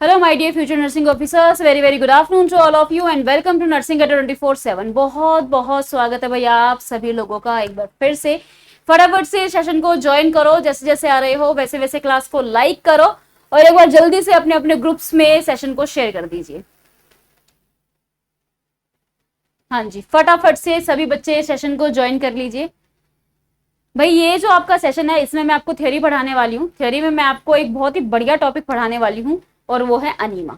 Hello my dear future nursing officers, very very good afternoon to all of you and welcome to nursing Adda 24/7। बहुत बहुत स्वागत है भैया आप सभी लोगों का एक बार फिर से। फटाफट से सेशन को ज्वाइन करो, जैसे जैसे आ रहे हो वैसे वैसे क्लास को लाइक करो और एक बार जल्दी से अपने अपने ग्रुप्स में सेशन को शेयर कर दीजिए। हाँ जी, फटाफट से सभी बच्चे सेशन को ज्वाइन कर लीजिए। भाई ये जो आपका सेशन है इसमें मैं आपको थ्योरी पढ़ाने वाली हूँ। थ्योरी में मैं आपको एक बहुत ही बढ़िया टॉपिक पढ़ाने वाली हूँ और वो है अनीमा।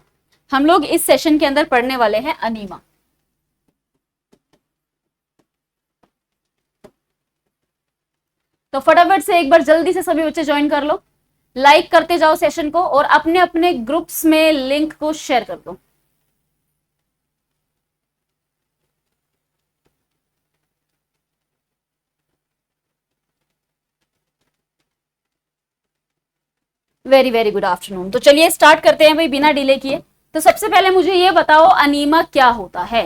हम लोग इस सेशन के अंदर पढ़ने वाले हैं अनीमा। तो फटाफट से एक बार जल्दी से सभी बच्चे ज्वाइन कर लो, लाइक करते जाओ सेशन को और अपने अपने ग्रुप्स में लिंक को शेयर कर दो। Very very good afternoon. तो चलिए स्टार्ट करते हैं भाई बिना डिले किए। तो सबसे पहले मुझे ये बताओ अनीमा क्या होता है।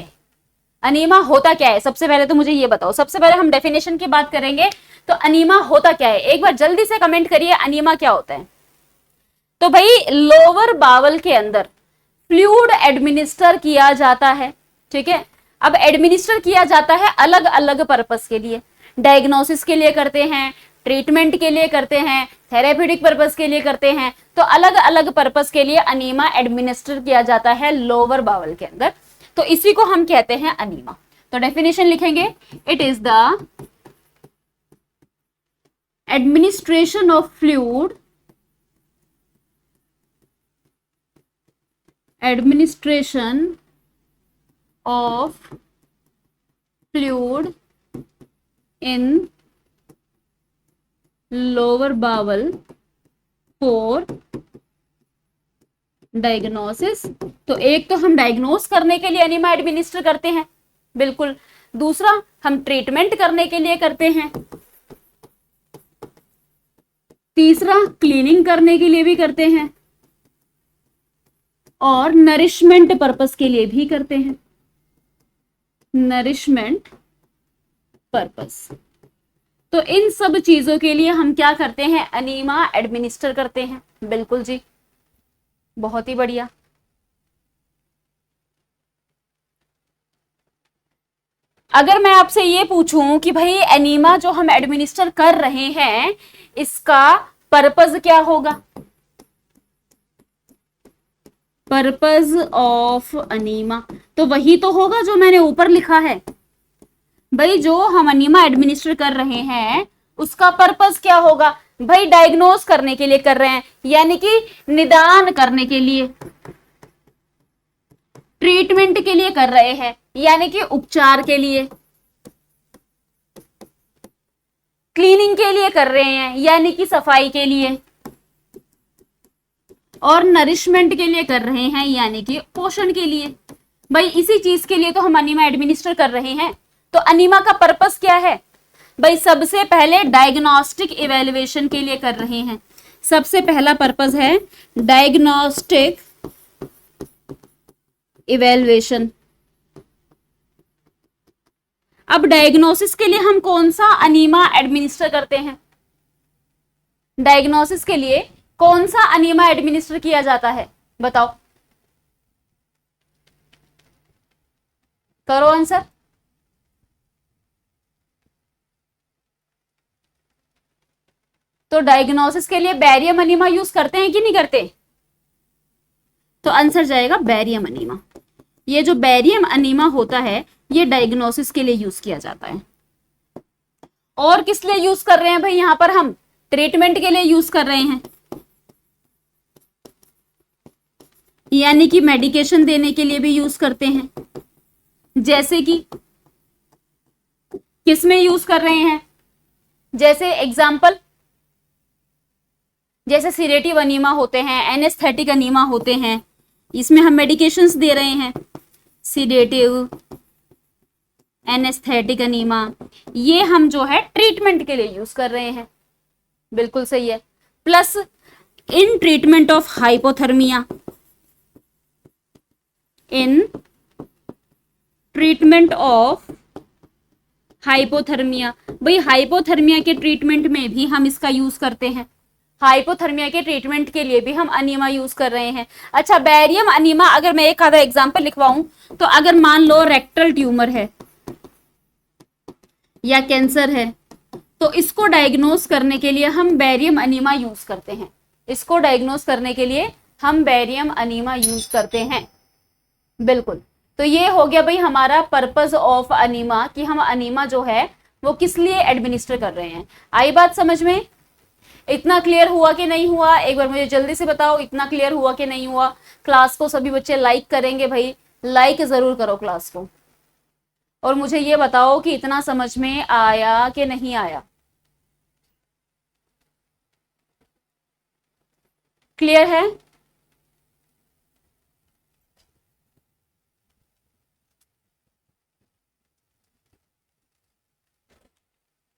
अनीमा होता क्या है, सबसे पहले तो मुझे ये बताओ। सबसे पहले हम डेफिनेशन की बात करेंगे। तो अनीमा होता क्या है, एक बार जल्दी से कमेंट करिए अनीमा क्या होता है। तो भाई लोअर बावल के अंदर फ्लूइड एडमिनिस्टर किया जाता है, ठीक है। अब एडमिनिस्टर किया जाता है अलग अलग पर्पस के लिए। डायग्नोसिस के लिए करते हैं, ट्रीटमेंट के लिए करते हैं, थेरेप्यूटिक पर्पस के लिए करते हैं। तो अलग अलग पर्पस के लिए अनीमा एडमिनिस्टर किया जाता है लोअर बावल के अंदर। तो इसी को हम कहते हैं अनीमा। तो डेफिनेशन लिखेंगे, it is the administration of fluid, administration of fluid in lower bowel for diagnosis. तो एक तो हम डायग्नोस करने के लिए अनीमा एडमिनिस्टर करते हैं, बिल्कुल। दूसरा हम ट्रीटमेंट करने के लिए करते हैं। तीसरा क्लीनिंग करने के लिए भी करते हैं और नरिशमेंट पर्पस के लिए भी करते हैं, नरिशमेंट पर्पस। तो इन सब चीजों के लिए हम क्या करते हैं, अनीमा एडमिनिस्टर करते हैं। बिल्कुल जी, बहुत ही बढ़िया। अगर मैं आपसे ये पूछूं कि भाई अनीमा जो हम एडमिनिस्टर कर रहे हैं इसका पर्पस क्या होगा, पर्पस ऑफ अनीमा, तो वही तो होगा जो मैंने ऊपर लिखा है। भाई जो हम अनीमा एडमिनिस्टर कर रहे हैं उसका पर्पस क्या होगा, भाई डायग्नोस करने के लिए कर रहे हैं, यानी कि निदान करने के लिए। ट्रीटमेंट के लिए कर रहे हैं यानी कि उपचार के लिए। क्लीनिंग के लिए कर रहे हैं यानी कि सफाई के लिए। और नरिशमेंट के लिए कर रहे हैं यानी कि पोषण के लिए। भाई इसी चीज के लिए तो हम अनीमा एडमिनिस्टर कर रहे हैं। तो अनीमा का पर्पस क्या है, भाई सबसे पहले डायग्नोस्टिक इवेल्युएशन के लिए कर रहे हैं। सबसे पहला पर्पस है डायग्नोस्टिक इवेल्युएशन। अब डायग्नोसिस के लिए हम कौन सा अनीमा एडमिनिस्टर करते हैं, डायग्नोसिस के लिए कौन सा अनीमा एडमिनिस्टर किया जाता है, बताओ, करो आंसर। तो डायग्नोसिस के लिए बैरियम अनीमा यूज करते हैं कि नहीं करते, तो आंसर जाएगा बैरियम अनीमा। ये जो बैरियम अनीमा होता है ये डायग्नोसिस के लिए यूज किया जाता है। और किस लिए यूज कर रहे हैं भाई, यहां पर हम ट्रीटमेंट के लिए यूज कर रहे हैं, यानी कि मेडिकेशन देने के लिए भी यूज करते हैं। जैसे कि किस में यूज कर रहे हैं, जैसे एग्जाम्पल, जैसे सीरेटिव अनीमा होते हैं, एनेस्थेटिक अनीमा होते हैं, इसमें हम मेडिकेशंस दे रहे हैं। सीडेटिव, एनेस्थेटिक अनीमा, ये हम जो है ट्रीटमेंट के लिए यूज कर रहे हैं, बिल्कुल सही है। Plus in treatment of hypothermia, in treatment of hypothermia, भाई हाइपोथर्मिया के ट्रीटमेंट में भी हम इसका यूज करते हैं। हाइपोथर्मिया के ट्रीटमेंट के लिए भी हम अनीमा यूज कर रहे हैं। अच्छा, बैरियम अनीमा, अगर मैं एक आधा एग्जांपल लिखवाऊं तो अगर मान लो रेक्टल ट्यूमर है या कैंसर है, तो इसको डायग्नोस करने के लिए हम बैरियम अनीमा यूज करते हैं। इसको डायग्नोस करने के लिए हम बैरियम अनीमा यूज करते हैं। बिल्कुल, तो ये हो गया भाई हमारा पर्पस ऑफ अनीमा, कि हम अनीमा जो है वो किस लिए एडमिनिस्टर कर रहे हैं। आई बात समझ में? इतना क्लियर हुआ कि नहीं हुआ? एक बार मुझे जल्दी से बताओ, इतना क्लियर हुआ कि नहीं हुआ? क्लास को सभी बच्चे लाइक करेंगे भाई, लाइक जरूर करो क्लास को, और मुझे ये बताओ कि इतना समझ में आया कि नहीं आया। क्लियर है?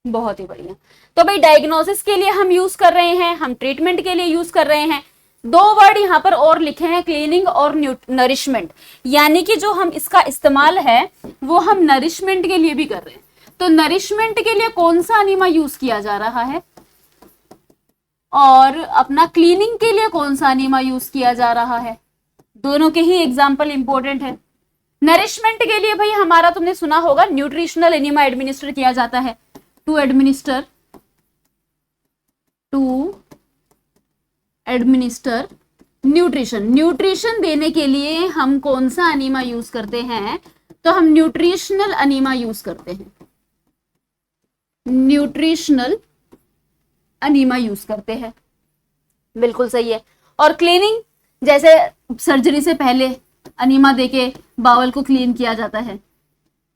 बहुत ही बढ़िया। तो भाई डायग्नोसिस के लिए हम यूज कर रहे हैं, हम ट्रीटमेंट के लिए यूज कर रहे हैं। दो वर्ड यहां पर और लिखे हैं, क्लीनिंग और नरिशमेंट, यानी कि जो हम इसका इस्तेमाल है वो हम नरिशमेंट के लिए भी कर रहे हैं। तो नरिशमेंट के लिए कौन सा अनीमा यूज किया जा रहा है, और अपना क्लीनिंग के लिए कौन सा अनीमा यूज किया जा रहा है? दोनों के ही एग्जाम्पल इंपॉर्टेंट है। नरिशमेंट के लिए भाई हमारा तुमने सुना होगा न्यूट्रिशनल एनीमा एडमिनिस्टर किया जाता है, टू एडमिनिस्टर न्यूट्रिशन देने के लिए हम कौन सा अनीमा यूज करते हैं? तो हम न्यूट्रिशनल अनीमा यूज करते हैं, न्यूट्रिशनल अनीमा यूज करते हैं। बिल्कुल सही है। और क्लीनिंग, जैसे सर्जरी से पहले अनीमा देके बावल को क्लीन किया जाता है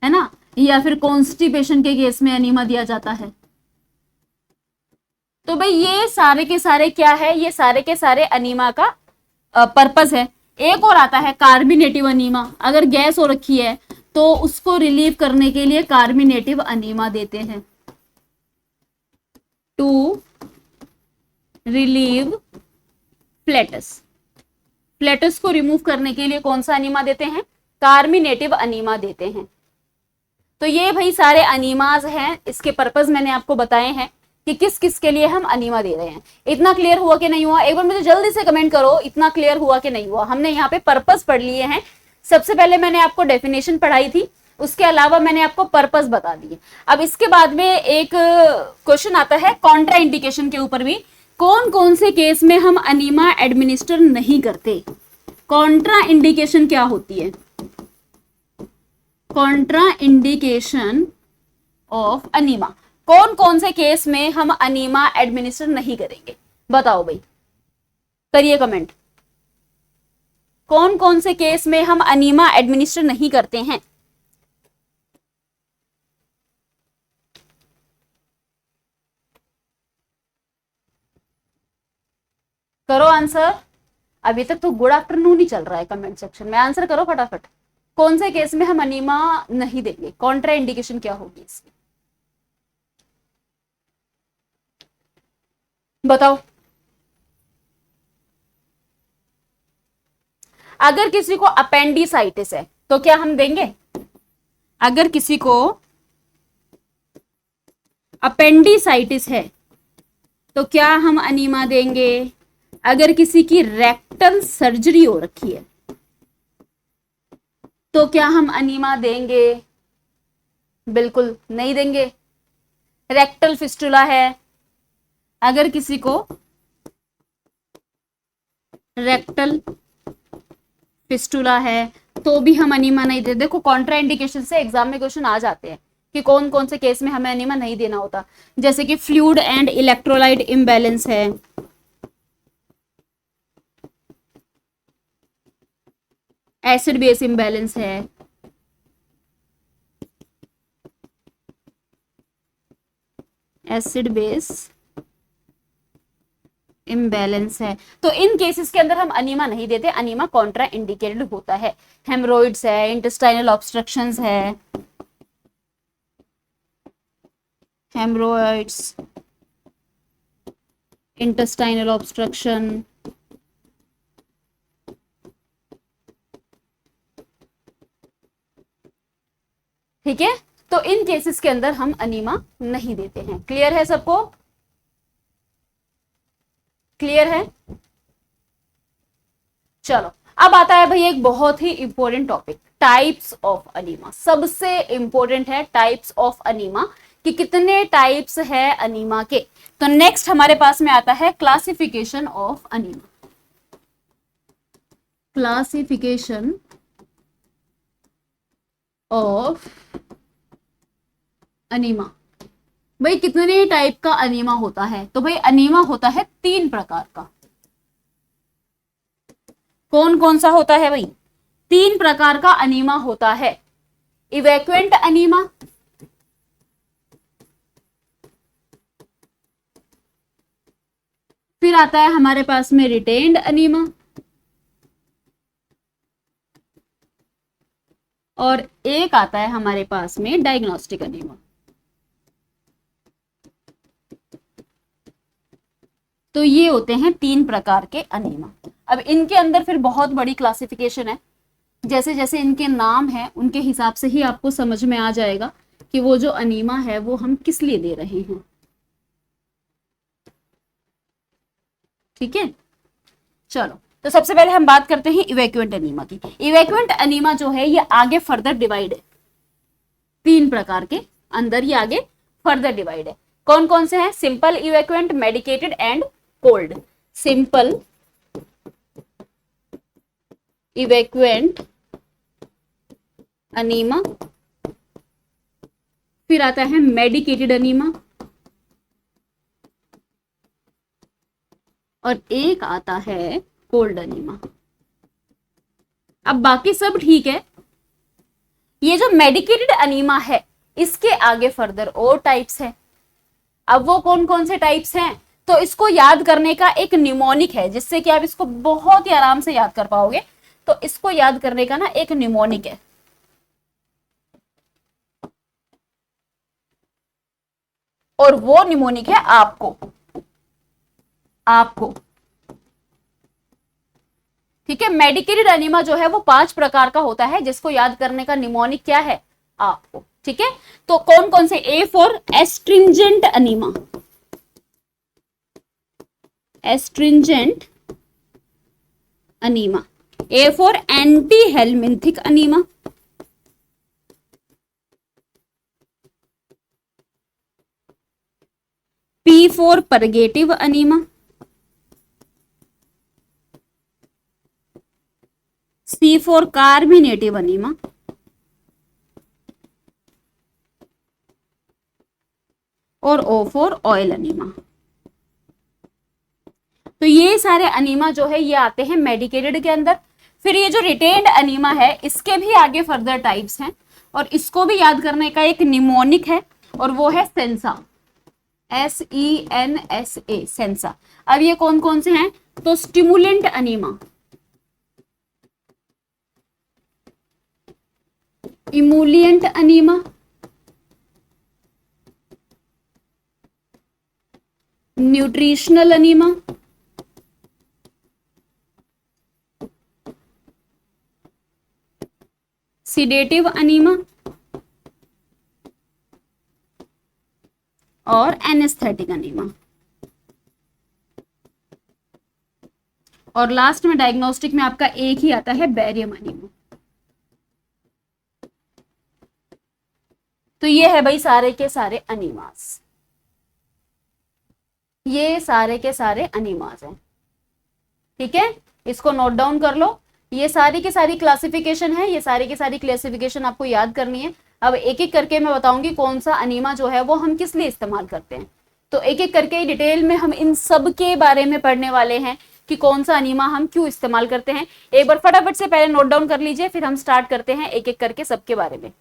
ना, या फिर कॉन्स्टिपेशन के केस में अनीमा दिया जाता है। तो भाई ये सारे के सारे क्या है? ये सारे के सारे अनीमा का पर्पस है। एक और आता है कार्बिनेटिव अनीमा। अगर गैस हो रखी है तो उसको रिलीव करने के लिए कार्बिनेटिव अनीमा देते हैं, टू रिलीव फ्लेटस को रिमूव करने के लिए कौन सा अनीमा देते हैं? कार्बिनेटिव अनीमा देते हैं। तो ये भाई सारे अनीमाज हैं, इसके पर्पस मैंने आपको बताए हैं कि किस किस के लिए हम अनीमा दे रहे हैं। इतना क्लियर हुआ कि नहीं हुआ? एक बार मुझे जल्दी से कमेंट करो, इतना क्लियर हुआ कि नहीं हुआ? हमने यहाँ पे पर्पस पढ़ लिए हैं। सबसे पहले मैंने आपको डेफिनेशन पढ़ाई थी, उसके अलावा मैंने आपको पर्पस बता दिए। अब इसके बाद में एक क्वेश्चन आता है कॉन्ट्रा इंडिकेशन के ऊपर भी, कौन कौन से केस में हम अनीमा एडमिनिस्टर नहीं करते। कॉन्ट्रा इंडिकेशन क्या होती है? कॉन्ट्रा इंडिकेशन ऑफ अनीमा, कौन कौन से केस में हम अनीमा एडमिनिस्टर नहीं करेंगे? बताओ भाई, करिए कमेंट। कौन कौन से केस में हम अनीमा एडमिनिस्टर नहीं करते हैं? करो आंसर। अभी तक तो गुड आफ्टरनून ही चल रहा है कमेंट सेक्शन में, आंसर करो फटाफट। कौन से केस में हम अनीमा नहीं देंगे? कॉन्ट्रा इंडिकेशन क्या होगी इसकी? बताओ। अगर किसी को अपेंडिसाइटिस है तो क्या हम देंगे? अगर किसी को अपेंडिसाइटिस है तो क्या हम अनीमा देंगे? अगर किसी की रेक्टल सर्जरी हो रखी है तो क्या हम अनीमा देंगे? बिल्कुल नहीं देंगे। रेक्टल फिस्टुला है, अगर किसी को रेक्टल फिस्टुला है तो भी हम अनीमा नहीं देते। देखो कॉन्ट्रा इंडिकेशन से एग्जाम में क्वेश्चन आ जाते हैं कि कौन कौन से केस में हमें अनीमा नहीं देना होता, जैसे कि फ्लूइड एंड इलेक्ट्रोलाइट इम्बैलेंस है, एसिड बेस इम्बैलेंस है, एसिड बेस इम्बैलेंस है, तो इन केसेस के अंदर हम अनीमा नहीं देते। अनीमा कॉन्ट्रा इंडिकेटेड होता है। हेमरोइड्स है, इंटेस्टाइनल ऑब्स्ट्रक्शंस है, हेमरोइड्स, इंटेस्टाइनल ऑब्स्ट्रक्शन, ठीक है, तो इन केसेस के अंदर हम अनीमा नहीं देते हैं। क्लियर है सबको? क्लियर है? चलो, अब आता है भाई एक बहुत ही important topic, types of enema. सबसे इंपॉर्टेंट है टाइप्स ऑफ अनीमा, कि कितने टाइप्स है अनीमा के। तो नेक्स्ट हमारे पास में आता है classification of enema. Classification of enema. भाई कितने टाइप का अनीमा होता है? तो भाई अनीमा होता है 3 प्रकार का। कौन कौन सा होता है भाई? 3 प्रकार का अनीमा होता है। इवैक्वेंट अनीमा, फिर आता है हमारे पास में रिटेन्ड अनीमा, और एक आता है हमारे पास में डायग्नोस्टिक अनीमा। तो ये होते हैं 3 प्रकार के अनीमा। अब इनके अंदर फिर बहुत बड़ी क्लासिफिकेशन है, जैसे जैसे इनके नाम है उनके हिसाब से ही आपको समझ में आ जाएगा कि वो जो अनीमा है वो हम किस लिए दे रहे हैं। ठीक है, चलो, तो सबसे पहले हम बात करते हैं इवैक्यूएंट अनीमा की। इवैक्यूएंट अनीमा जो है ये आगे फर्दर डिवाइड है 3 प्रकार के अंदर, ये आगे फर्दर डिवाइड है। कौन कौन से हैं? Simple evacuant, medicated and cold. Simple evacuant enema, फिर आता है मेडिकेटेड अनीमा, और एक आता है कोल्ड अनीमा। अब बाकी सब ठीक है, ये जो मेडिकेटेड अनीमा है इसके आगे फर्दर और टाइप्स है। अब वो कौन कौन से टाइप्स हैं? तो इसको याद करने का एक निमोनिक है, जिससे कि आप इसको बहुत ही आराम से याद कर पाओगे। तो इसको याद करने का ना एक निमोनिक है, और वो निमोनिक है आपको ठीक है। मेडिकेटेड अनीमा जो है वो 5 प्रकार का होता है, जिसको याद करने का निमोनिक क्या है? आपको। ठीक है, तो कौन कौन से? A for astringent enema, astringent enema. A for anti helminthic enema, P for purgative enema, C for carminative enema, और ओ फॉर ऑयल अनीमा। तो ये सारे अनीमा जो है ये आते हैं मेडिकेटेड के अंदर। फिर ये जो रिटेन्ड अनीमा है इसके भी आगे फर्दर टाइप्स हैं, और इसको भी याद करने का एक निमोनिक है, और वो है सेंसा, SENSA, सेंसा। अब ये कौन कौन से हैं? तो stimulant enema, इमूलिएंट enema, nutritional enema, sedative enema, और एनेस्थेटिक अनीमा। और लास्ट में डायग्नोस्टिक में आपका एक ही आता है, बैरियम अनीमा। तो ये है भाई सारे के सारे अनीमास, ये सारे के सारे अनीमास हैं। ठीक है, इसको नोट डाउन कर लो। ये सारी की सारी क्लासिफिकेशन है, ये सारी की सारी क्लासिफिकेशन आपको याद करनी है। अब एक एक करके मैं बताऊंगी कौन सा अनीमा जो है वो हम किस लिए इस्तेमाल करते हैं। तो एक एक करके डिटेल में हम इन सब के बारे में पढ़ने वाले हैं कि कौन सा अनीमा हम क्यों इस्तेमाल करते हैं। एक बार फटाफट से पहले नोट डाउन कर लीजिए, फिर हम स्टार्ट करते हैं एक एक करके सबके बारे में।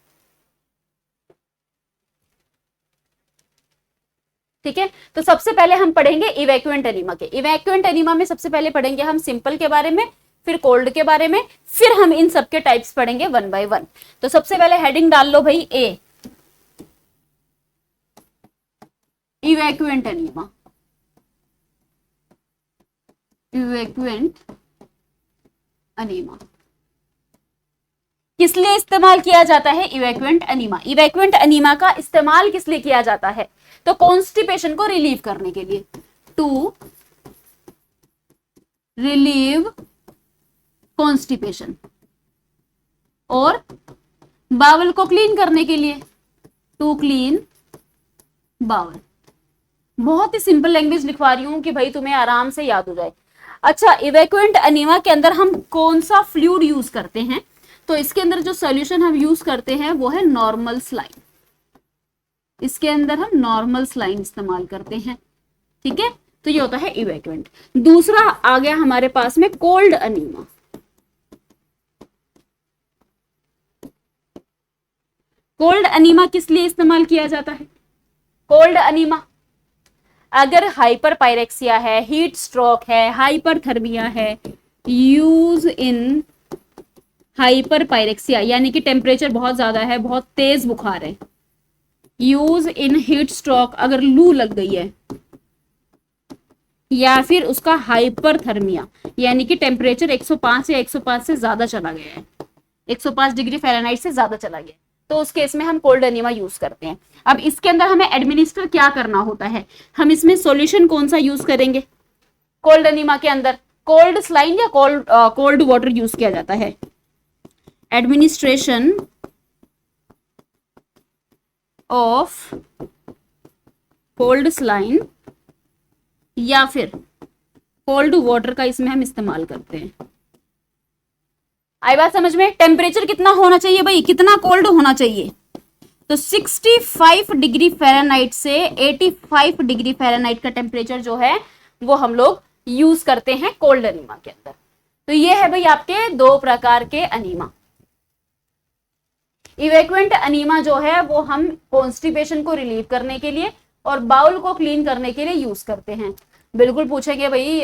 ठीक है, तो सबसे पहले हम पढ़ेंगे इवैक्यूएंट अनीमा के। इवैक्यूएंट अनीमा में सबसे पहले पढ़ेंगे हम सिंपल के बारे में, फिर कोल्ड के बारे में, फिर हम इन सबके टाइप्स पढ़ेंगे 1 बाय 1। तो सबसे पहले हेडिंग डाल लो भाई, ए, इवैक्यूएंट अनीमा। इवैक्यूएंट अनीमा किस लिए इस्तेमाल किया जाता है? इवैक्यूएंट अनीमा, इवैक्यूएंट अनीमा का इस्तेमाल किस लिए किया जाता है? तो कॉन्स्टिपेशन को रिलीव करने के लिए, टू रिलीव कॉन्स्टिपेशन, और बावल को क्लीन करने के लिए टू क्लीन बावल। बहुत ही सिंपल लैंग्वेज लिखवा रही हूं कि भाई तुम्हें आराम से याद हो जाए। अच्छा, इवैक्यूएंट अनीमा के अंदर हम कौन सा फ्लूइड यूज करते हैं? तो इसके अंदर जो सॉल्यूशन हम यूज करते हैं वो है नॉर्मल स्लाइन। इसके अंदर हम नॉर्मल स्लाइन इस्तेमाल करते हैं। ठीक है, तो ये होता है इवैक्यूएंट। दूसरा आ गया हमारे पास में कोल्ड अनीमा। कोल्ड अनीमा किस लिए इस्तेमाल किया जाता है? कोल्ड अनीमा अगर हाइपर पायरेक्सिया है, हीट स्ट्रोक है, हाइपरथर्मिया है, यूज इन हाइपर पायरेक्सिया यानी कि टेम्परेचर बहुत ज्यादा है, बहुत तेज बुखार है, यूज इन हीट स्ट्रोक अगर लू लग गई है, या फिर उसका हाइपरथर्मिया यानी कि टेम्परेचर 105 या 105 से ज्यादा चला गया है, 105 डिग्री फ़ारेनहाइट से ज्यादा चला गया, तो उस केस में हम कोल्ड अनीमा यूज करते हैं। अब इसके अंदर हमें एडमिनिस्टर क्या करना होता है? हम इसमें सॉल्यूशन कौन सा यूज करेंगे? कोल्ड अनीमा के अंदर कोल्ड स्लाइन या कोल्ड वाटर यूज किया जाता है। एडमिनिस्ट्रेशन ऑफ कोल्ड स्लाइन या फिर कोल्ड वाटर का इसमें हम इस्तेमाल करते हैं। आई बात समझ में? टेम्परेचर कितना होना चाहिए भाई, कितना कोल्ड होना चाहिए? तो 65 डिग्री फ़ारेनहाइट से 85 डिग्री फ़ारेनहाइट का टेम्परेचर जो है वो हम लोग यूज करते हैं कोल्ड अनीमा के अंदर। तो ये है भाई आपके दो प्रकार के अनीमा। इवैक्यूएंट अनीमा जो है वो हम कॉन्स्टिपेशन को रिलीव करने के लिए और बाउल को क्लीन करने के लिए यूज करते हैं। बिल्कुल पूछेंगे भाई,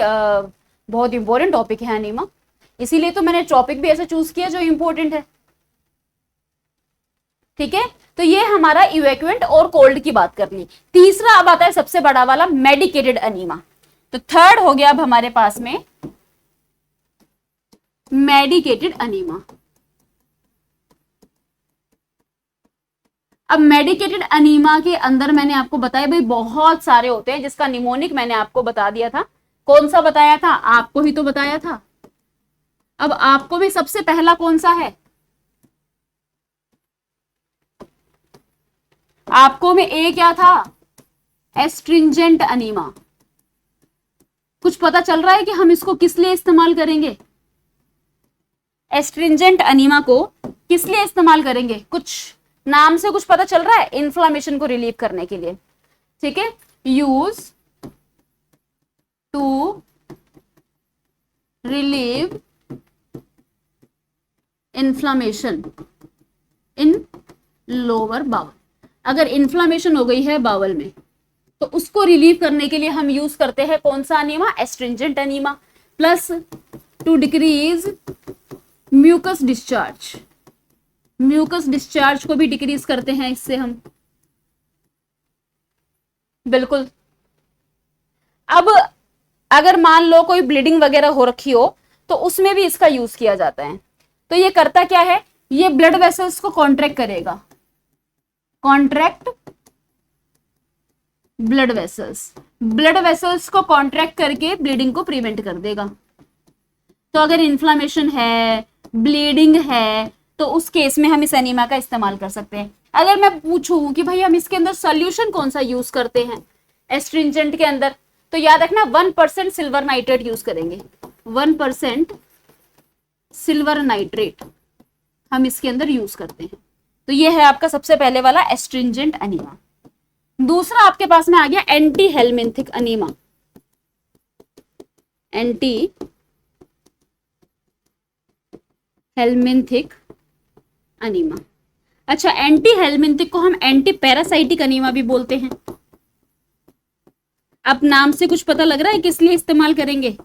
बहुत इंपॉर्टेंट टॉपिक है अनीमा, इसीलिए तो मैंने टॉपिक भी ऐसा चूज किया जो इंपॉर्टेंट है। ठीक है, तो ये हमारा इवैक्यूएंट और कोल्ड की बात कर ली। तीसरा अब आता है सबसे बड़ा वाला, मेडिकेटेड अनीमा। तो थर्ड हो गया अब हमारे पास में मेडिकेटेड अनीमा। अब मेडिकेटेड अनीमा के अंदर मैंने आपको बताया भाई बहुत सारे होते हैं, जिसका निमोनिक मैंने आपको बता दिया था। कौन सा बताया था? आपको ही तो बताया था। अब आपको भी सबसे पहला कौन सा है? आपको में ए क्या था? Astringent enema. कुछ पता चल रहा है कि हम इसको किस लिए इस्तेमाल करेंगे? एस्ट्रिंजेंट अनीमा को किस लिए इस्तेमाल करेंगे? कुछ नाम से कुछ पता चल रहा है? इन्फ्लामेशन को रिलीव करने के लिए। ठीक है, use to relieve inflammation in lower bowel. अगर इन्फ्लामेशन हो गई है बाउल में तो उसको रिलीव करने के लिए हम यूज करते हैं कौन सा enema? Astringent enema. Plus to decrease mucus discharge, mucus discharge को भी डिक्रीज करते हैं इससे हम। बिल्कुल। अब अगर मान लो कोई ब्लीडिंग वगैरह हो रखी हो तो उसमें भी इसका यूज किया जाता है। तो ये करता क्या है? ये ब्लड वेसल्स को कॉन्ट्रैक्ट करेगा, contract blood vessels, blood vessels को कॉन्ट्रैक्ट करके ब्लीडिंग को प्रिवेंट कर देगा। तो अगर इन्फ्लामेशन है, ब्लीडिंग है, तो उस केस में हम इस एनीमा का इस्तेमाल कर सकते हैं। अगर मैं पूछूं कि भाई हम इसके अंदर सोल्यूशन कौन सा यूज करते हैं एस्ट्रिंजेंट के अंदर, तो याद रखना 1% सिल्वर नाइट्रेट यूज करेंगे। 1% सिल्वर नाइट्रेट हम इसके अंदर यूज करते हैं। तो ये है आपका सबसे पहले वाला एस्ट्रिंजेंट अनीमा। दूसरा आपके पास में आ गया anti helminthic enema. Anti helminthic enema. अच्छा, एंटी हेलमिंथिक को हम एंटी पैरासाइटिक अनीमा भी बोलते हैं। अब नाम से कुछ पता लग रहा है किस लिए इस्तेमाल करेंगे?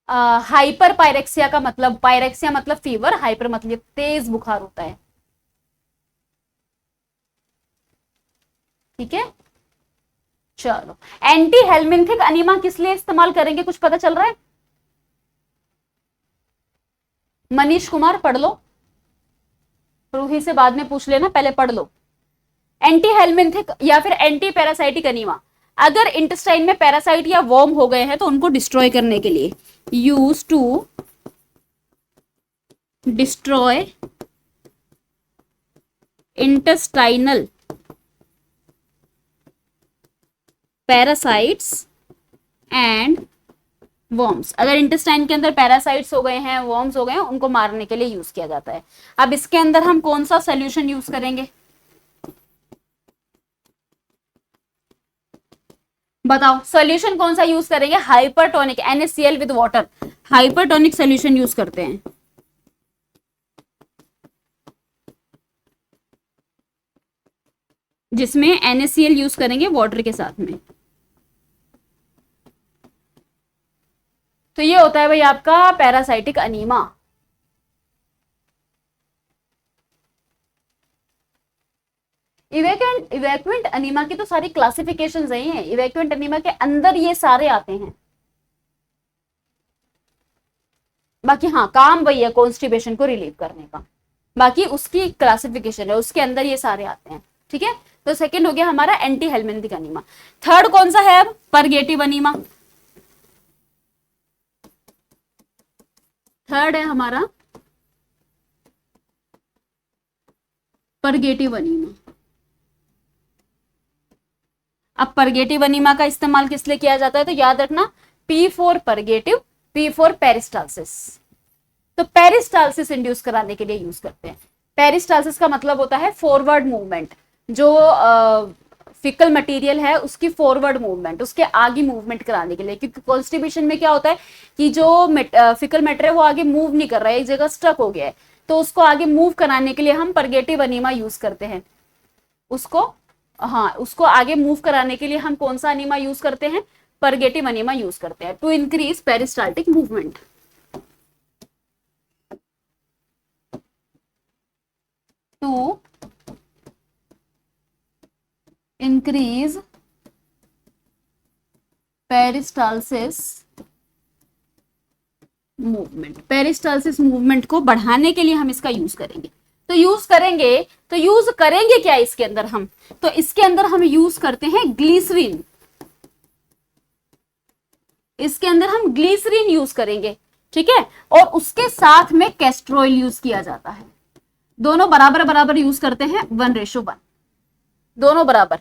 हाइपर पायरेक्सिया का मतलब, पायरेक्सिया मतलब फीवर, हाइपर मतलब तेज बुखार होता है। ठीक है, चलो एंटी हेलमिंथिक अनीमा किस लिए इस्तेमाल करेंगे? कुछ पता चल रहा है? मनीष कुमार पढ़ लो। रूही से बाद में पूछ लेना, पहले पढ़ लो। एंटी हेलमिंथिक या फिर एंटी पैरासाइटिक अनीमा, अगर इंटेस्टाइन में पैरासाइट या वर्म हो गए हैं तो उनको डिस्ट्रॉय करने के लिए, use to destroy intestinal parasites and worms. अगर इंटेस्टाइन के अंदर पैरासाइट्स हो गए हैं, वर्म्स हो गए हैं, उनको मारने के लिए यूज किया जाता है। अब इसके अंदर हम कौन सा सोल्यूशन यूज करेंगे बताओ, सोल्यूशन कौन सा यूज करेंगे? Hypertonic, NaCl with water, hypertonic solution use करते हैं। जिसमें NaCl यूज करेंगे वाटर के साथ में। तो ये होता है भाई आपका पैरासाइटिक अनीमा। इवैक्यूएंट अनीमा की तो सारी क्लासिफिकेशंस हैं, इवैक्यूएंट अनीमा के अंदर ये सारे आते हैं। बाकी हाँ, काम वही है कॉन्स्टिपेशन को रिलीव करने का, बाकी उसकी क्लासिफिकेशन है, उसके अंदर ये सारे आते हैं। ठीक है, तो सेकंड हो गया हमारा एंटी हेलमिंथिक अनीमा। थर्ड कौन सा है अब? Purgative enema. थर्ड है हमारा परगेटिव अनीमा। अब परगेटिव अनीमा का इस्तेमाल किस लिए किया जाता है? तो याद रखना, P for purgative, P for peristalsis. तो पेरिस्टालसिस इंड्यूस कराने के लिए यूज करते हैं। पेरिस्टालसिस का मतलब होता है फॉरवर्ड मूवमेंट, जो फिकल मटेरियल है उसकी फॉरवर्ड मूवमेंट, उसके आगे मूवमेंट कराने के लिए। क्योंकि कॉन्स्टिपेशन में क्या होता है कि जो फिकल मैटर है वो आगे मूव नहीं कर रहा है, एक जगह स्टक हो गया है, तो उसको आगे मूव कराने के लिए हम परगेटिव अनीमा यूज करते हैं। उसको आगे मूव कराने के लिए हम कौन सा अनीमा यूज करते हैं? परगेटिव अनीमा यूज करते हैं, to increase peristaltic movement. To increase peristalsis movement, peristalsis movement को बढ़ाने के लिए हम इसका यूज करेंगे। तो यूज करेंगे क्या इसके अंदर हम? तो इसके अंदर हम यूज करते हैं ग्लिसरीन। इसके अंदर हम ग्लिसरीन यूज करेंगे, ठीक है, और उसके साथ में कैस्ट्रोल यूज किया जाता है। दोनों बराबर बराबर यूज करते हैं, 1:1, दोनों बराबर।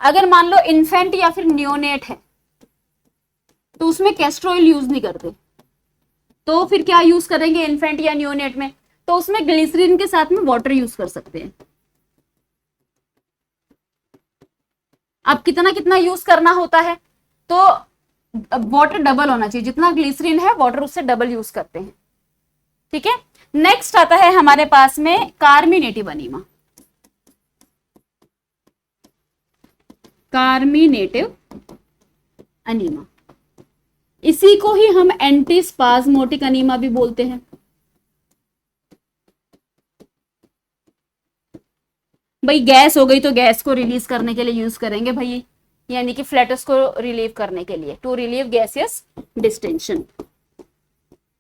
अगर मान लो इन्फेंट या फिर न्योनेट है तो उसमें कैस्ट्रोल यूज नहीं करते, तो फिर क्या यूज करेंगे इन्फेंट या न्योनेट में? तो उसमें ग्लिसरीन के साथ में वाटर यूज कर सकते हैं। अब कितना कितना यूज करना होता है? तो वाटर डबल होना चाहिए, जितना ग्लिसरीन है वाटर उससे डबल यूज करते हैं। ठीक है, नेक्स्ट आता है हमारे पास में कार्मिनेटिव अनीमा। कार्मिनेटिव अनीमा, इसी को ही हम एंटीस्पाज्मोटिक अनीमा भी बोलते हैं। भाई गैस हो गई तो गैस को रिलीज करने के लिए यूज करेंगे भाई, यानी कि फ्लैटस को रिलीव करने के लिए, टू रिलीव गैसियस डिस्टेंशन।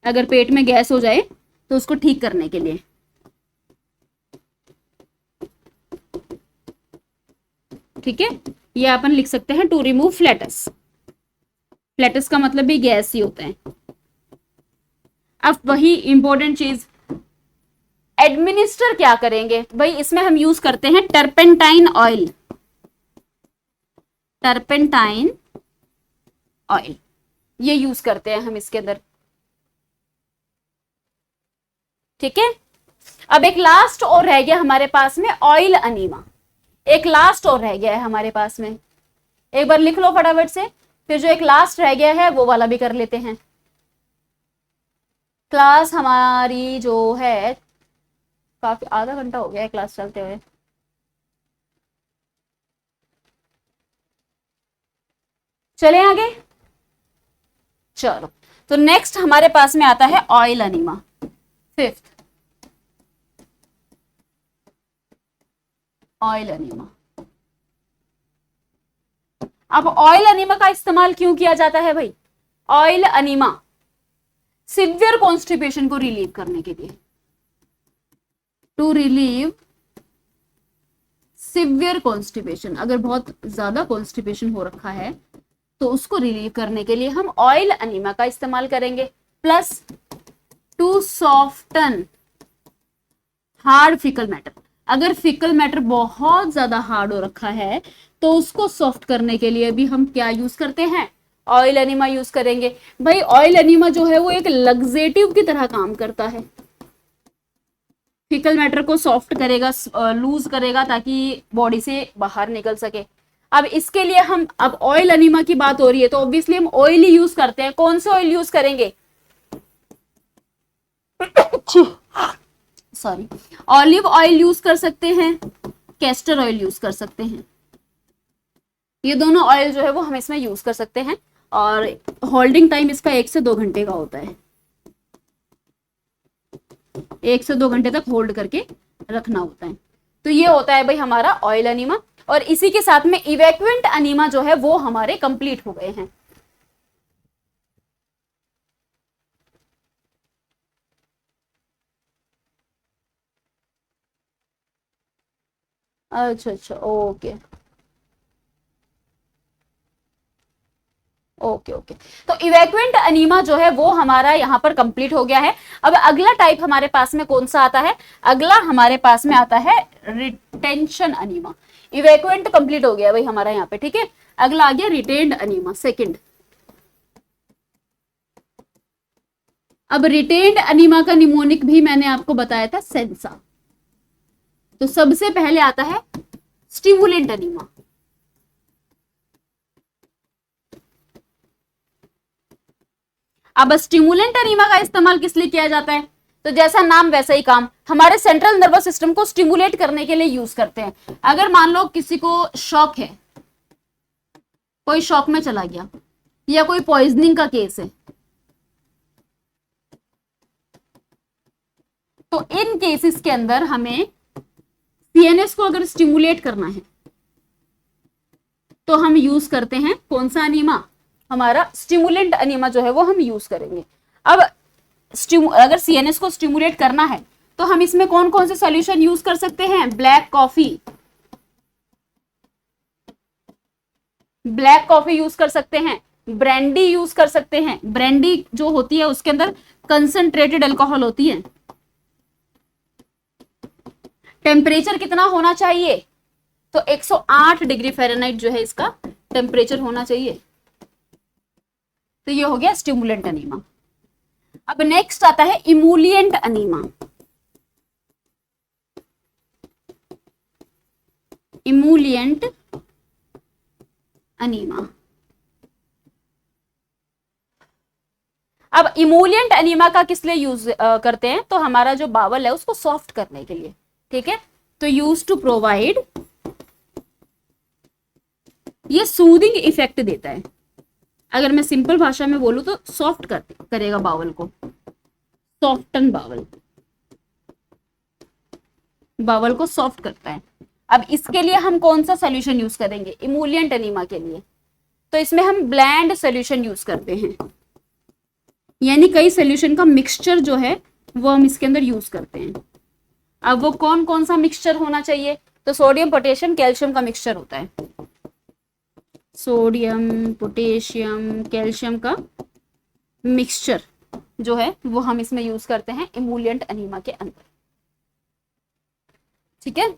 अगर पेट में गैस हो जाए तो उसको ठीक करने के लिए। ठीक है, ये अपन लिख सकते हैं टू रिमूव फ्लैटस। फ्लैटस का मतलब भी गैस ही होता है। अब वही इंपॉर्टेंट चीज, एडमिनिस्टर क्या करेंगे भाई? इसमें हम यूज करते हैं टर्पेंटाइन ऑयल। टर्पेंटाइन ऑयल ये यूज करते हैं हम इसके अंदर। ठीक है, अब एक लास्ट और रह गया हमारे पास में, ऑयल अनीमा। एक लास्ट और रह गया है हमारे पास में, एक बार लिख लो फटाफट से, फिर जो एक लास्ट रह गया है वो वाला भी कर लेते हैं। क्लास हमारी जो है काफी, आधा घंटा हो गया है क्लास चलते हुए। चले आगे, चलो। तो नेक्स्ट हमारे पास में आता है oil enema, fifth oil enema. अब ऑयल अनीमा का इस्तेमाल क्यों किया जाता है भाई? ऑयल अनीमा सिवियर कॉन्स्टिपेशन को रिलीव करने के लिए। टू रिलीव सिवियर कॉन्स्टिपेशन, अगर बहुत ज्यादा कॉन्स्टिपेशन हो रखा है तो उसको रिलीव करने के लिए हम ऑयल अनीमा का इस्तेमाल करेंगे। Plus two soften hard faecal matter, अगर फिकल मैटर बहुत ज्यादा हार्ड हो रखा है तो उसको सॉफ्ट करने के लिए भी हम क्या यूज करते हैं, ऑयल एनिमा यूज करेंगे। भाई ऑयल एनिमा जो है वो एक लग्जेटिव की तरह काम करता है, फिकल मैटर को सॉफ्ट करेगा, लूज करेगा ताकि बॉडी से बाहर निकल सके। अब इसके लिए हम, अब ऑयल एनिमा की बात हो रही है तो ऑब्वियसली हम ऑयल ही यूज करते हैं। कौन से ऑयल यूज करेंगे, सॉरी, ऑलिव ऑयल यूज कर सकते हैं, कैस्टर ऑयल यूज कर सकते हैं। ये दोनों ऑयल जो है वो हम इसमें यूज कर सकते हैं और होल्डिंग टाइम इसका 1 से 2 घंटे का होता है। 1 से 2 घंटे तक होल्ड करके रखना होता है। तो ये होता है भाई हमारा ऑयल अनीमा, और इसी के साथ में इवैक्यूएंट अनीमा जो है वो हमारे कंप्लीट हो गए हैं। अच्छा अच्छा, ओके ओके ओके। तो इवैक्यूएंट अनीमा जो है वो हमारा यहाँ पर कंप्लीट हो गया है। अब अगला टाइप हमारे पास में कौन सा आता है, अगला हमारे पास में आता है रिटेंशन अनीमा। इवैक्यूएंट कंप्लीट हो गया भाई हमारा यहाँ पे, ठीक है। अगला आ गया रिटेन्ड अनीमा, सेकंड। अब रिटेन्ड अनीमा का निमोनिक भी मैंने आपको बताया था, सेंसा। तो सबसे पहले आता है स्टिमुलेंट अनीमा। अब स्टिमुलेंट अनीमा का इस्तेमाल किस लिए किया जाता है, तो जैसा नाम वैसा ही काम, हमारे सेंट्रल नर्वस सिस्टम को स्टिमुलेट करने के लिए यूज करते हैं। अगर मान लो किसी को शॉक है, कोई शॉक में चला गया, या कोई पॉइजनिंग का केस है, तो इन केसेस के अंदर हमें सीएनएस को अगर स्टिमुलेट करना है तो हम यूज करते हैं कौन सा अनीमा, हमारा स्टिमुलेंट अनीमा जो है वो हम यूज करेंगे। अब अगर सीएनएस को स्टिमुलेट करना है तो हम इसमें कौन कौन से सॉल्यूशन यूज कर सकते हैं, ब्लैक कॉफी यूज कर सकते हैं, ब्रांडी यूज कर सकते हैं। ब्रांडी जो होती है उसके अंदर कंसंट्रेटेड अल्कोहल होती है। टेम्परेचर कितना होना चाहिए, तो 108 डिग्री फ़ारेनहाइट जो है इसका टेम्परेचर होना चाहिए। तो ये हो गया स्टिमुलेंट अनीमा। अब नेक्स्ट आता है इमूलिएंट अनीमा। इमूलिएंट अनीमा, अब इमूलिएंट अनीमा का किस लिए यूज करते हैं, तो हमारा जो बावल है उसको सॉफ्ट करने के लिए, ठीक है। तो यूज टू प्रोवाइड, ये सूदिंग इफेक्ट देता है। अगर मैं सिंपल भाषा में बोलूं तो सॉफ्ट करेगा बावल को, सॉफ्टन बावल को सॉफ्ट करता है। अब इसके लिए हम कौन सा सोल्यूशन यूज करेंगे इमूलिएंट अनीमा के लिए, तो इसमें हम ब्लैंड सोल्यूशन यूज करते हैं, यानी कई सोल्यूशन का मिक्सचर जो है वो हम इसके अंदर यूज करते हैं। अब वो कौन कौन सा मिक्सचर होना चाहिए, तो सोडियम पोटेशियम कैल्शियम का मिक्सचर होता है। सोडियम पोटेशियम कैल्शियम का मिक्सचर जो है वो हम इसमें यूज करते हैं इमूलिएंट अनीमा के अंदर, ठीक है।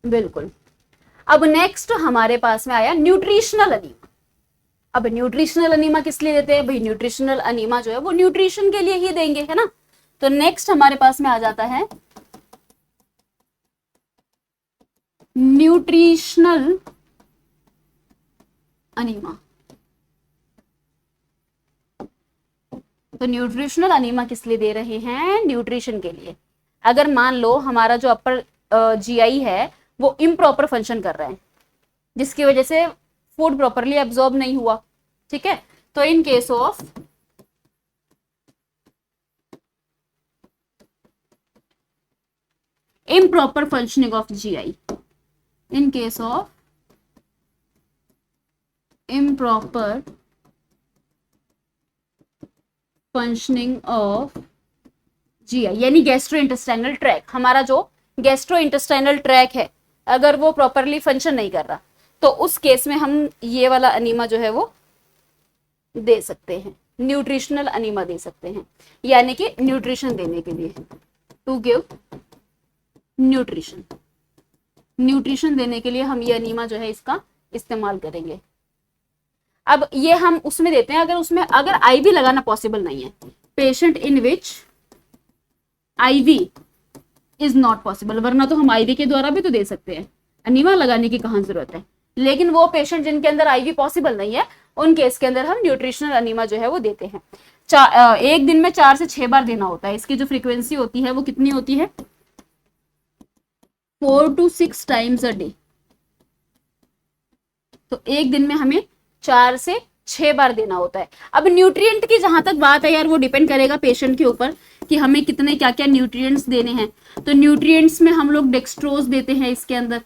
बिल्कुल। अब नेक्स्ट हमारे पास में आया न्यूट्रिशनल अनीमा। अब न्यूट्रिशनल अनीमा किस लिए देते हैं भाई, न्यूट्रिशनल अनीमा जो है वो न्यूट्रिशन के लिए ही देंगे, है ना। तो नेक्स्ट हमारे पास में आ जाता है न्यूट्रिशनल अनीमा। तो न्यूट्रिशनल अनीमा किस लिए दे रहे हैं, न्यूट्रिशन के लिए। अगर मान लो हमारा जो अपर जीआई है वो इम्प्रॉपर फंक्शन कर रहा है, जिसकी वजह से फूड प्रॉपरली एब्जॉर्ब नहीं हुआ, ठीक है। तो in case of improper functioning of GI, in case of improper functioning of GI, यानी गैस्ट्रो इंटेस्टाइनल ट्रैक, हमारा जो गैस्ट्रो इंटेस्टाइनल ट्रैक है अगर वो प्रॉपरली फंक्शन नहीं कर रहा तो उस केस में हम ये वाला अनीमा जो है वो दे सकते हैं, न्यूट्रिशनल अनीमा दे सकते हैं, यानी कि न्यूट्रिशन देने के लिए, टू गिव न्यूट्रिशन, न्यूट्रिशन देने के लिए हम ये अनीमा जो है इसका इस्तेमाल करेंगे। अब ये हम उसमें देते हैं अगर आईवी लगाना पॉसिबल नहीं है, patient in which IV is not possible, वरना तो हम आईवी के द्वारा भी तो दे सकते हैं, अनीमा लगाने की कहां जरूरत है। लेकिन वो पेशेंट जिनके अंदर आईवी पॉसिबल नहीं है उन केस के अंदर हम न्यूट्रिशनल अनीमा जो है वो देते हैं। एक दिन में 4 से 6 बार देना होता है, इसकी जो फ्रीक्वेंसी होती है वो कितनी होती है, 4 to 6 टाइम्स अ डे। तो एक दिन में हमें 4 से 6 बार देना होता है। अब न्यूट्रिएंट की जहां तक बात है यार, वो डिपेंड करेगा पेशेंट के ऊपर कि हमें कितने क्या क्या न्यूट्रिएंट्स देने हैं। तो न्यूट्रिएंट्स में हम लोग डेक्सट्रोज देते हैं इसके अंदर,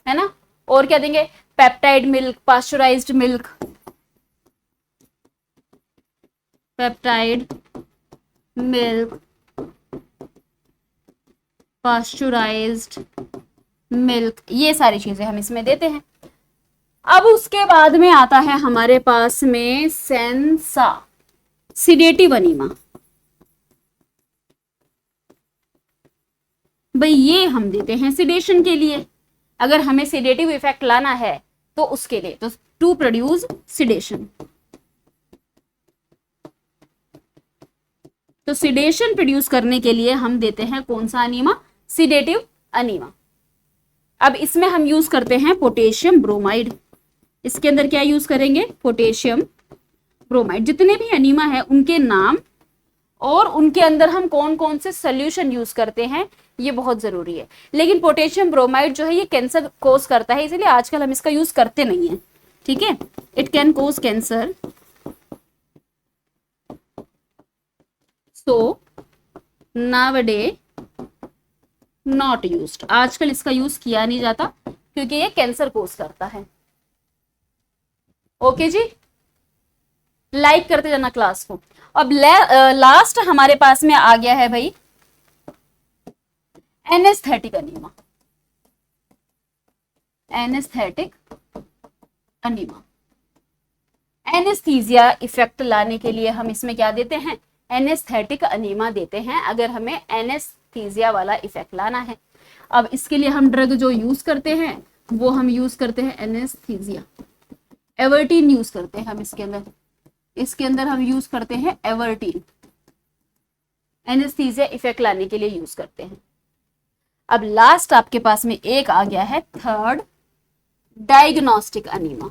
है ना, और क्या देंगे, peptide milk, pasteurised milk, peptide milk, pasteurised milk, ये सारी चीजें हम इसमें देते हैं। अब उसके बाद में आता है हमारे पास में सेंसा, सिडेटिव अनीमा। भाई ये हम देते हैं सिडेशन के लिए, अगर हमें सिडेटिव इफेक्ट लाना है तो उसके लिए, तो टू प्रोड्यूस सिडेशन। तो सिडेशन प्रोड्यूस करने के लिए हम देते हैं कौन सा अनीमा, सिडेटिव अनीमा। अब इसमें हम यूज करते हैं पोटेशियम ब्रोमाइड, इसके अंदर क्या यूज करेंगे, पोटेशियम ब्रोमाइड। जितने भी अनीमा है उनके नाम और उनके अंदर हम कौन कौन से सोल्यूशन यूज करते हैं ये बहुत जरूरी है। लेकिन पोटेशियम ब्रोमाइड जो है ये कैंसर कोज करता है, इसलिए आजकल हम इसका यूज करते नहीं है, ठीक है, it can cause cancer, so nowadays not used, आजकल इसका यूज किया नहीं जाता क्योंकि ये कैंसर कोज करता है। ओके जी, लाइक करते जाना क्लास को। अब लास्ट हमारे पास में आ गया है भाई anaesthetic enema, anaesthetic enema. Anaesthesia effect लाने के लिए हम इसमें क्या देते हैं, एनेस्थेटिक अनीमा देते हैं, अगर हमें एनेस्थीसिया वाला इफेक्ट लाना है। अब इसके लिए हम ड्रग जो यूज करते हैं वो हम यूज करते हैं एनेस्थीसिया, एवर्टीन यूज करते हैं हम इसके अंदर हम यूज करते हैं एवर्टीन, एनेस्थीसिया इफेक्ट लाने के लिए यूज करते हैं। अब लास्ट आपके पास में एक आ गया है थर्ड, डायग्नोस्टिक अनीमा।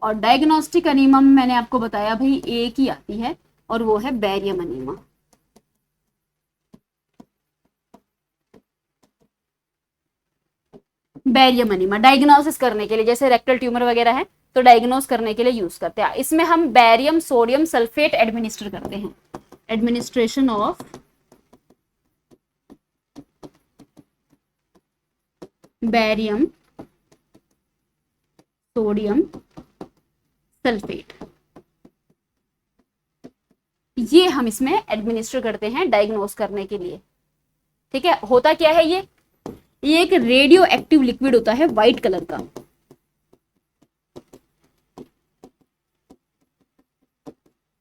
और डायग्नोस्टिक अनीमा में मैंने आपको बताया भाई एक ही आती है और वो है barium enema. Barium enema diagnosis करने के लिए, जैसे रेक्टल ट्यूमर वगैरह है तो डायग्नोस करने के लिए यूज करते हैं। इसमें हम बैरियम सोडियम सल्फेट एडमिनिस्टर करते हैं, administration of barium sodium sulphate, ये हम इसमें एडमिनिस्टर करते हैं डायग्नोस करने के लिए, ठीक है। होता क्या है ये एक रेडियो एक्टिव लिक्विड होता है व्हाइट कलर का,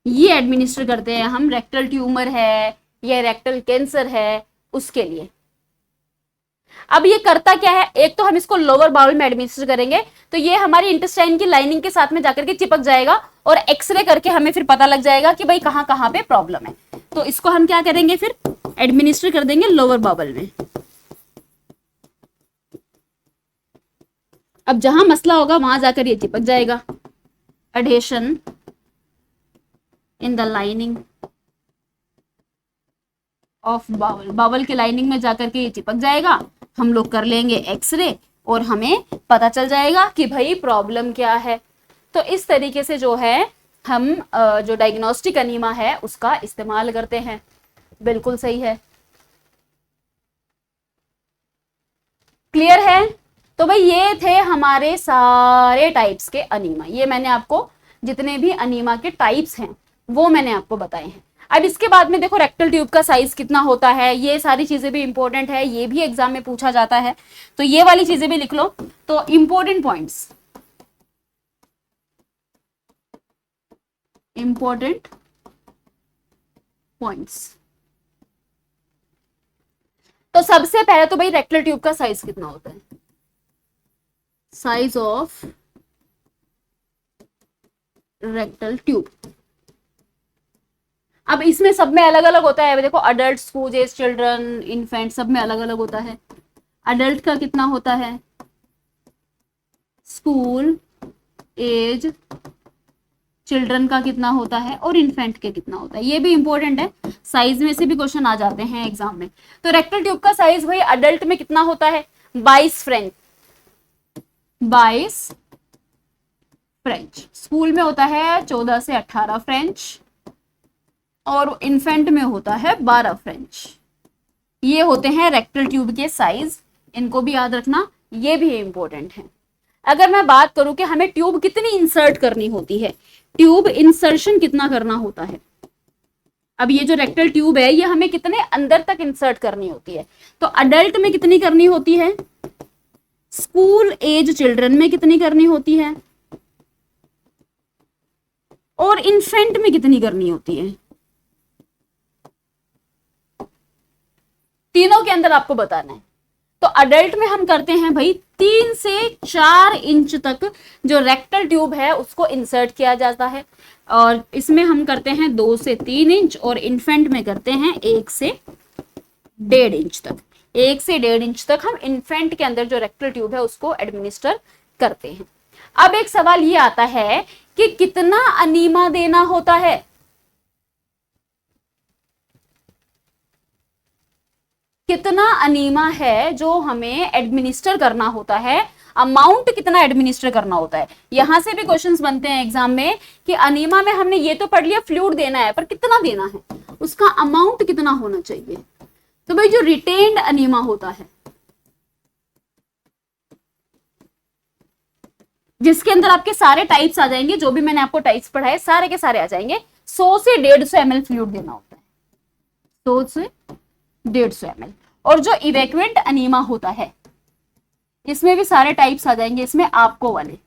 ये एडमिनिस्टर करते हैं हम, रेक्टल ट्यूमर है या रेक्टल कैंसर है उसके लिए। अब ये करता क्या है, एक तो हम इसको लोअर बाउल में एडमिनिस्टर करेंगे तो ये हमारी इंटेस्टाइन की लाइनिंग के साथ में जाकर के चिपक जाएगा और एक्सरे करके हमें फिर पता लग जाएगा कि भाई कहां कहां पे प्रॉब्लम है। तो इसको हम क्या करेंगे, फिर एडमिनिस्टर कर देंगे लोअर बाउल में। अब जहां मसला होगा वहां जाकर ये चिपक जाएगा, adhesion in the lining of bowel, bowel के लाइनिंग में जाकर के ये चिपक जाएगा। हम लोग कर लेंगे एक्सरे और हमें पता चल जाएगा कि भाई प्रॉब्लम क्या है। तो इस तरीके से जो है हम जो डायग्नोस्टिक अनीमा है उसका इस्तेमाल करते हैं। बिल्कुल सही है, क्लियर है। तो भाई ये थे हमारे सारे टाइप्स के अनीमा, ये मैंने आपको जितने भी अनीमा के टाइप्स हैं वो मैंने आपको बताए हैं। अब इसके बाद में देखो रेक्टल ट्यूब का साइज कितना होता है, ये सारी चीजें भी इंपॉर्टेंट है, ये भी एग्जाम में पूछा जाता है, तो ये वाली चीजें भी लिख लो। तो इंपॉर्टेंट पॉइंट्स, इंपॉर्टेंट पॉइंट्स। तो सबसे पहले तो भाई रेक्टल ट्यूब का साइज कितना होता है, साइज ऑफ रेक्टल ट्यूब। अब इसमें सब में अलग अलग होता है, देखो adult, school age children, infant, सब में अलग अलग होता है। अडल्ट का कितना होता है, स्कूल एज चिल्ड्रन का कितना होता है, और इन्फेंट के कितना होता है, ये भी इंपॉर्टेंट है, साइज में से भी क्वेश्चन आ जाते हैं एग्जाम में। तो रेक्टल ट्यूब का साइज भाई अडल्ट में कितना होता है, 22 फ्रेंच, 22 फ्रेंच। स्कूल में होता है 14 से 18 फ्रेंच, और इन्फेंट में होता है 12 फ्रेंच। ये होते हैं रेक्टल ट्यूब के साइज, इनको भी याद रखना, ये भी इंपॉर्टेंट है। अगर मैं बात करूं कि हमें ट्यूब कितनी इंसर्ट करनी होती है, ट्यूब इंसर्शन कितना करना होता है, अब ये जो रेक्टल ट्यूब है ये हमें कितने अंदर तक इंसर्ट करनी होती है, तो अडल्ट में कितनी करनी होती है, स्कूल एज चिल्ड्रन में कितनी करनी होती है, और इन्फेंट में कितनी करनी होती है, तीनों के अंदर आपको बताना है। तो अडल्ट में हम करते हैं भाई 3 से 4 इंच तक जो रेक्टल ट्यूब है उसको इंसर्ट किया जाता है, और इसमें हम करते हैं 2 से 3 इंच, और इन्फेंट में करते हैं 1 से 1.5 इंच तक। 1 से 1.5 इंच तक हम इन्फेंट के अंदर जो रेक्टल ट्यूब है उसको एडमिनिस्टर करते हैं। अब एक सवाल ये आता है कि कितना अनीमा देना होता है, कितना अनीमा है जो हमें एडमिनिस्टर करना होता है, अमाउंट कितना एडमिनिस्टर करना होता है। यहां से भी क्वेश्चंस बनते हैं एग्जाम में कि अनीमा में हमने ये तो पढ़ लिया फ्लूइड देना है, पर कितना देना है, उसका अमाउंट कितना होना चाहिए। तो भाई जो रिटेन्ड अनीमा होता है, जिसके अंदर आपके सारे टाइप्स आ जाएंगे, जो भी मैंने आपको टाइप्स पढ़ाए सारे के सारे आ जाएंगे, 100 से 150 ml फ्लूइड देना होता है, 100 से 150 ml। और जो इवैक्यूएंट अनीमा होता है इसमें भी सारे टाइप्स आ जाएंगे, इसमें आपको वाले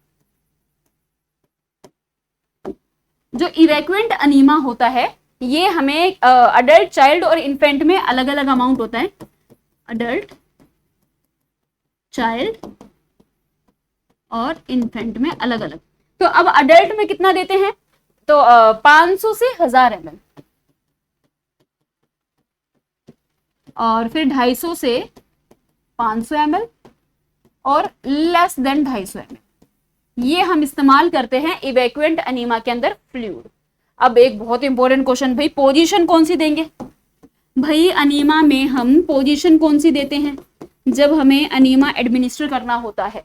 जो इवैक्यूएंट अनीमा होता है ये हमें अडल्ट, चाइल्ड और इन्फेंट में अलग अलग अमाउंट होता है, अडल्ट, चाइल्ड और इन्फेंट में अलग अलग। तो अब अडल्ट में कितना देते हैं, तो 500 से 1000 ml, और फिर 250 से 500 ml, और लेस देन 250 ml, ये हम इस्तेमाल करते हैं इवैक्यूएंट अनीमा के अंदर फ्लूइड। अब एक बहुत इंपॉर्टेंट क्वेश्चन, भाई पोजीशन कौन सी देंगे, भाई अनीमा में हम पोजीशन कौन सी देते हैं जब हमें अनीमा एडमिनिस्टर करना होता है,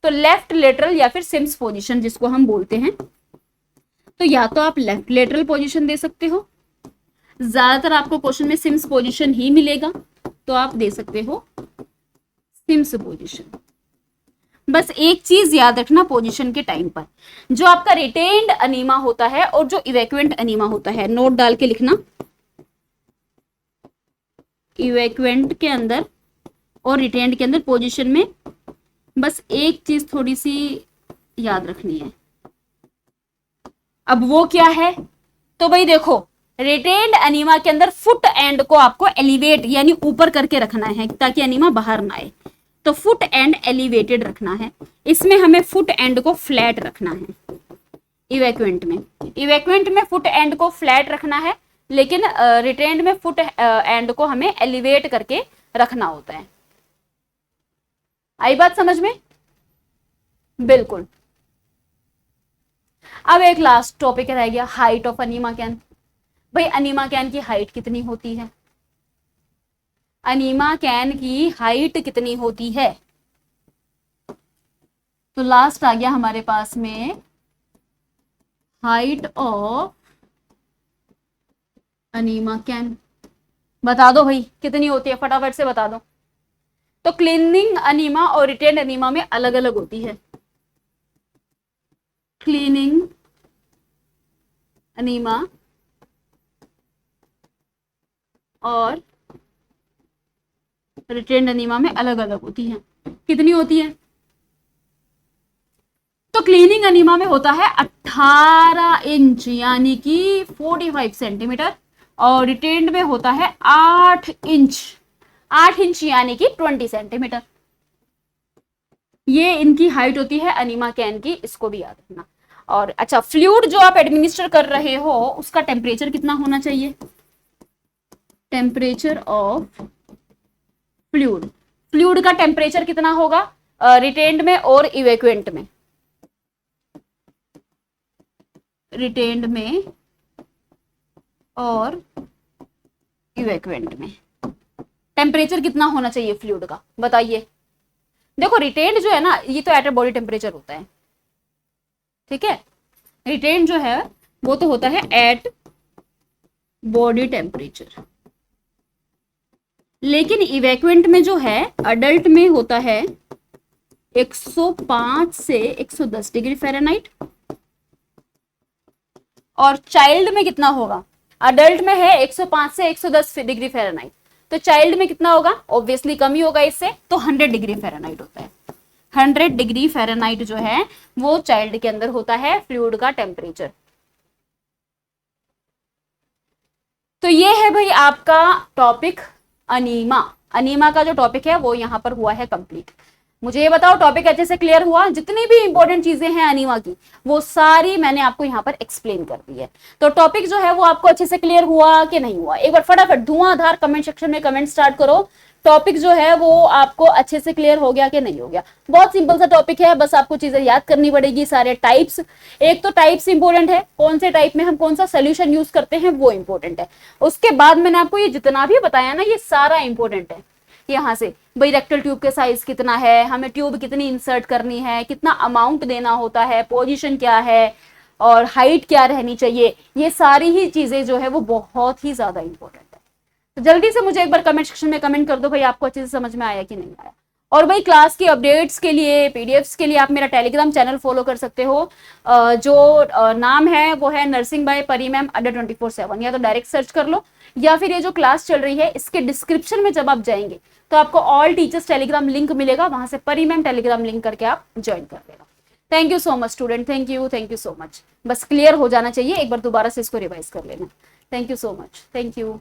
तो लेफ्ट लेटरल या फिर सिम्स पोजीशन जिसको हम बोलते हैं। तो या तो आप लेफ्ट लेटरल पोजीशन दे सकते हो, ज्यादातर आपको क्वेश्चन में सिम्स पोजीशन ही मिलेगा, तो आप दे सकते हो सिम्स पोजीशन। बस एक चीज याद रखना पोजीशन के टाइम पर, जो आपका रिटेन्ड अनीमा होता है और जो इवैक्यूएंट अनीमा होता है, नोट डाल के लिखना, इवैक्यूएंट के अंदर और रिटेन्ड के अंदर पोजीशन में बस एक चीज थोड़ी सी याद रखनी है। अब वो क्या है, तो भाई देखो रिटेन्ड अनीमा के अंदर फुट एंड को आपको एलिवेट यानी ऊपर करके रखना है ताकि अनीमा बाहर ना आए, तो फुट एंड एलिवेटेड रखना है। इसमें हमें फुट एंड को फ्लैट रखना है। इवैक्यूएंट में फुट एंड को फ्लैट रखना है, लेकिन रिटेन्ड में फुट एंड को हमें एलिवेट करके रखना होता है। आई बात समझ में? बिल्कुल। अब एक लास्ट टॉपिक रह गया, हाइट ऑफ अनीमा कैन। भाई अनीमा कैन की हाइट कितनी होती है, अनीमा कैन की हाइट कितनी होती है। तो लास्ट आ गया हमारे पास में हाइट ऑफ अनीमा कैन। बता दो भाई कितनी होती है, फटाफट से बता दो। तो क्लीनिंग अनीमा और रिटेन्ड अनीमा में अलग अलग होती है। क्लीनिंग अनीमा और रिटेंड अनीमा में अलग अलग होती हैं। कितनी होती है? तो क्लीनिंग अनीमा में होता है 18 इंच यानी कि 45 सेंटीमीटर, और रिटेंड में होता है 8 इंच, 8 इंच यानी कि 20 सेंटीमीटर। ये इनकी हाइट होती है अनीमा कैन की, इसको भी याद रखना। और अच्छा, फ्लूइड जो आप एडमिनिस्टर कर रहे हो उसका टेम्परेचर कितना होना चाहिए? टेम्परेचर ऑफ फ्लूइड, फ्लूइड का टेम्परेचर कितना होगा रिटेंड में और इवैक्यूएंट में? रिटेंड में और इवैक्यूएंट में टेम्परेचर कितना होना चाहिए फ्लूइड का, बताइए। देखो रिटेंड जो है ना, ये तो एट अ बॉडी टेम्परेचर होता है, ठीक है। रिटेंड जो है वो तो होता है एट बॉडी टेम्परेचर, लेकिन इवैक्यूएंट में जो है अडल्ट में होता है 105 से 110 डिग्री फ़ारेनहाइट, और चाइल्ड में कितना होगा? अडल्ट में है 105 से 110 डिग्री फ़ारेनहाइट, तो चाइल्ड में कितना होगा? ऑब्वियसली कम ही होगा इससे, तो 100 डिग्री फ़ारेनहाइट होता है। 100 डिग्री फ़ारेनहाइट जो है वो चाइल्ड के अंदर होता है फ्लूइड का टेम्परेचर। तो ये है भाई आपका टॉपिक अनीमा। अनीमा का जो टॉपिक है वो यहाँ पर हुआ है कंप्लीट। मुझे ये बताओ टॉपिक अच्छे से क्लियर हुआ? जितनी भी इंपॉर्टेंट चीजें हैं अनीमा की वो सारी मैंने आपको यहाँ पर एक्सप्लेन कर दी है। तो टॉपिक जो है वो आपको अच्छे से क्लियर हुआ कि नहीं हुआ? एक बार फटाफट धुआंधार कमेंट सेक्शन में कमेंट स्टार्ट करो, टॉपिक जो है वो आपको अच्छे से क्लियर हो गया कि नहीं हो गया। बहुत सिंपल सा टॉपिक है, बस आपको चीजें याद करनी पड़ेगी, सारे टाइप्स। एक तो टाइप्स इंपॉर्टेंट है, कौन से टाइप में हम कौन सा सोल्यूशन यूज करते हैं वो इंपॉर्टेंट है। उसके बाद मैंने आपको ये जितना भी बताया ना ये सारा इंपॉर्टेंट है। यहाँ से भाई रेक्टल ट्यूब के साइज कितना है, हमें ट्यूब कितनी इंसर्ट करनी है, कितना अमाउंट देना होता है, पोजीशन क्या है और हाइट क्या रहनी चाहिए, ये सारी ही चीजें जो है वो बहुत ही ज्यादा इंपॉर्टेंट है। तो जल्दी से मुझे एक बार कमेंट सेक्शन में कमेंट कर दो भाई आपको अच्छे से समझ में आया कि नहीं आया। और भाई क्लास की अपडेट्स के लिए, पीडीएफ्स के लिए आप मेरा टेलीग्राम चैनल फॉलो कर सकते हो, जो नाम है वो है नर्सिंग बाय परी मैम अड्डा 24/7, या तो डायरेक्ट सर्च कर लो, या फिर ये जो क्लास चल रही है इसके डिस्क्रिप्शन में जब आप जाएंगे तो आपको ऑल टीचर्स टेलीग्राम लिंक मिलेगा, वहां से परी मैम टेलीग्राम लिंक करके आप ज्वाइन कर लेना। Thank you so much student, thank you so much. बस क्लियर हो जाना चाहिए, एक बार दोबारा से इसको रिवाइज कर लेना। Thank you so much, thank you.